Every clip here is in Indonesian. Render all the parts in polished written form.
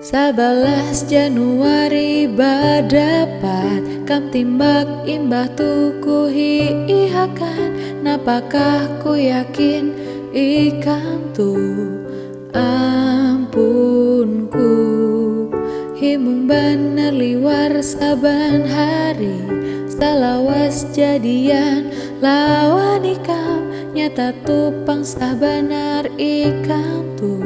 11 Januari badapat kam timbak imbah tuku hiihakan napakah ku yakin ikam tu ampunku himung bener liwar saban hari salawas jadian lawan ikam nyata tupang sabanar ikam tu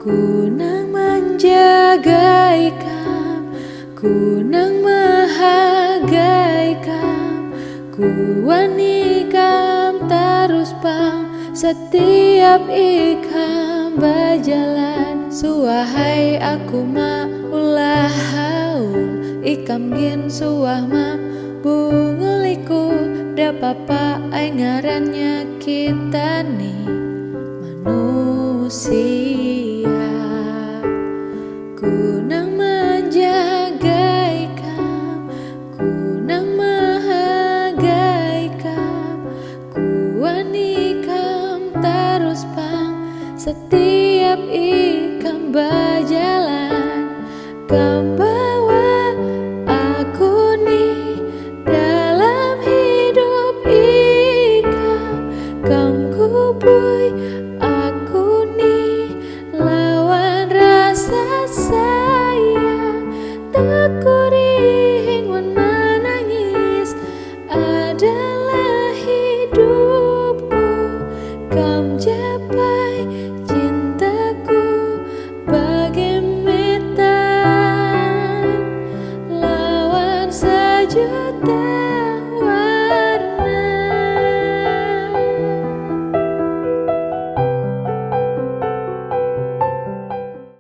kunang menjaga ikam, kunang mahaga ikam, kuan ikam terus pang setiap ikam berjalan. Suahai aku ma ulah haul, ikam gin suah ma bunguliku, da papa ai ngarannya kita nih manusia. Kunang menjaga ikam, kunang mahaga ikam, kuan ikam terus pang setiap ikam berjalan. Kam bawa aku nih dalam hidup ikam, kam kubui aku nih lawan rasa sayang. Tak kuring wan menangis adalah hidupku, kam japai cintaku bagai metan lawan sejuta